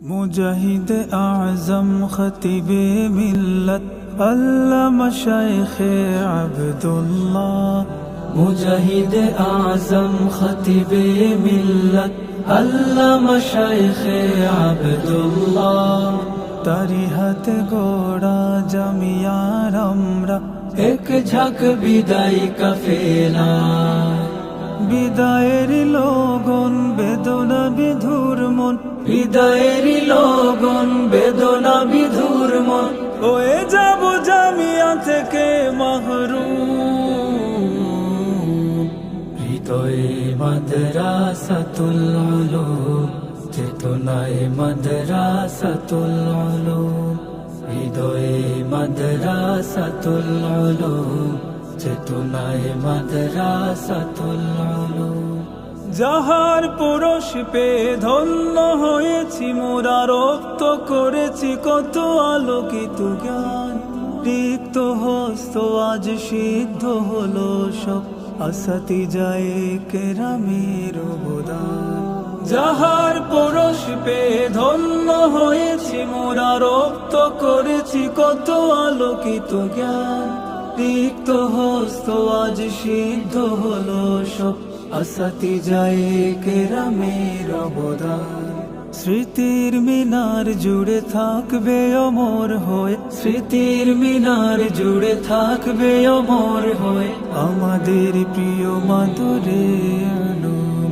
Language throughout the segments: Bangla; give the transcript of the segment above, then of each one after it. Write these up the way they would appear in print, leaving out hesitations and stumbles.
মুজাহিদ আজম খতিবে মিল্লত আল্লামা শাইখে আব্দুল্লাহ। মুজাহিদ আজম খতিবে মিল্লত আল্লামা শাইখে আব্দুল্লাহ। তারি হাতে গোড়া জামিয়ার আমরা এক ঝাঁক বিদায় কাফেলা। বিদায়ের লগন বেদনা বিধুর মন, বিদায়ের লগন বেদনা বিধুর মন। হয়ে যাব জামিয়া থেকে মাহরুম। হৃদয়ে মাদ্রাসাতুল উলুম, চেতনায় মাদ্রাসাতুল উলুম। হৃদয়ে মাদ্রাসাতুল উলুম, চেতনায় মাদ্রাসাতুল উলুম। যাহার পরশ পেয়ে ধন্য হয়েছি মোরা, রপ্ত করেছি কত আলোকিত জ্ঞান। রিক্ত হস্ত আজ সিদ্ধ হলো সব, আসাতি যায় কেরামের অবদান। যাহার পরশ পেয়ে ধন্য হয়েছি মোরা, রপ্ত করেছি কত আলোকিত জ্ঞান। রিক্ত হস্ত আজ সিদ্ধ হলো সব, আসাতি যায় কেরামের অবদান। স্মৃতির মিনার জুড়ে থাকবে অমর হয়ে, স্মৃতির মিনার জুড়ে থাকবে অমর হয়ে আমাদের প্রিয় মাদুরে আলম।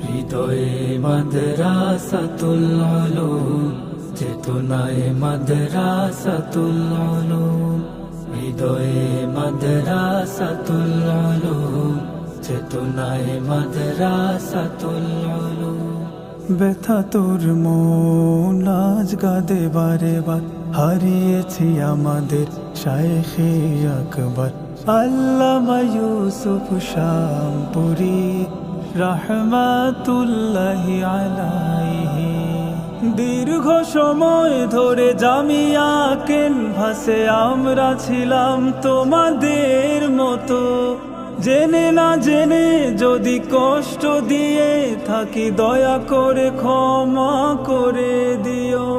হৃদয়ে মাদ্রাসাতুল উলুম, চেতনায় মাদ্রাসাতুল উলুম। হৃদয়ে মাদ্রাসাতুল উলুম, চেতনায় মাদ্রাসাতুল উলুম। ব্যথা তোর মন আজ গাদে বারে বার, হারিয়েছি আমাদের শাইখে আকবর আল্লামা ইউসুফ শামপুরী রাহমাতুল্লাহি আলাইহি। দীর্ঘ সময় ধরে জামিয়া ক্যানভাসে আমরা ছিলাম তোমাদের মতো। জেনে না জেনে যদি কষ্ট দিয়ে থাকি, দয়া করে ক্ষমা করে দিও।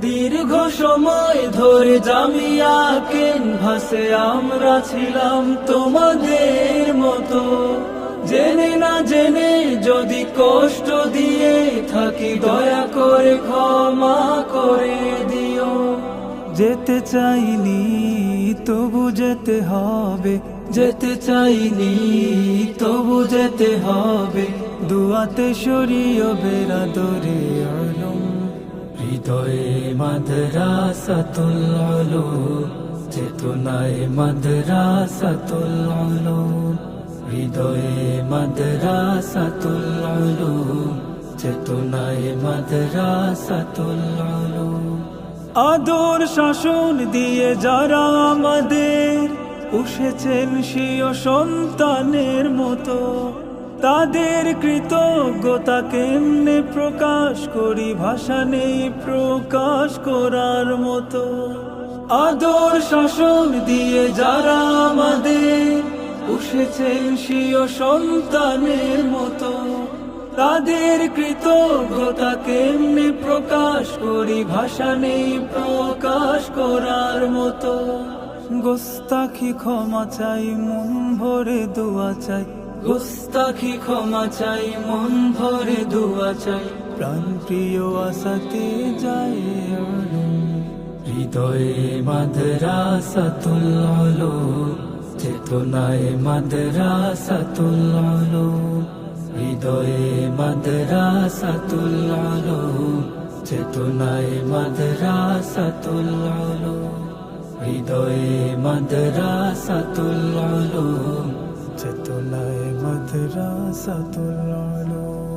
দীর্ঘ সময় ধরে জামিয়া ক্যানভাসে আমরা ছিলাম তোমাদের মতো। জেনে না জেনে যদি কষ্ট দিয়ে থাকি, দয়া করে ক্ষমা করে দিও। যেতে চাইনি তবু যেতে হবে, যেতে চাইনি তবু যেতে হবে। দুয়াতে শরীয় বেরাদরে আলম। হৃদয়ে মাদ্রাসাতুল উলুম, চেতনায় মাদ্রাসাতুল উলুম। হৃদয়ে মাদ্রাসাতুল উলুম, চেতনায় মাদ্রাসাতুল উলুম। আদর শাসন দিয়ে যারা আমাদের পুষেছেন স্বীয় সন্তানের মতো, তাদের কৃতজ্ঞতা কেমনে প্রকাশ করি, ভাষা নেই প্রকাশ করার মতো। আদর শাসন দিয়ে যারা আমাদের পুষেছেন স্বীয় সন্তানের মতো, তাদের কৃতজ্ঞতা কেমনে প্রকাশ করি, ভাষা নেই প্রকাশ করার মতো। গোস্তাখি ক্ষমা চাই মন ভরে দোয়া চাই, গোস্তাখি ক্ষমা চাই মন ভরে দোয়া চাই। প্রাণ প্রিয় আসাতে যায় আলম। হৃদয়ে মাদ্রাসাতুল উলুম, চেতনায় মাদ্রাসাতুল উলুম। হৃদয়ে মাদ্রাসাতুল উলুম, চেতনায় মাদ্রাসাতুল উলুম। হৃদয়ে মাদ্রাসাতুল উলুম, চেতনায় মাদ্রাসাতুল উলুম।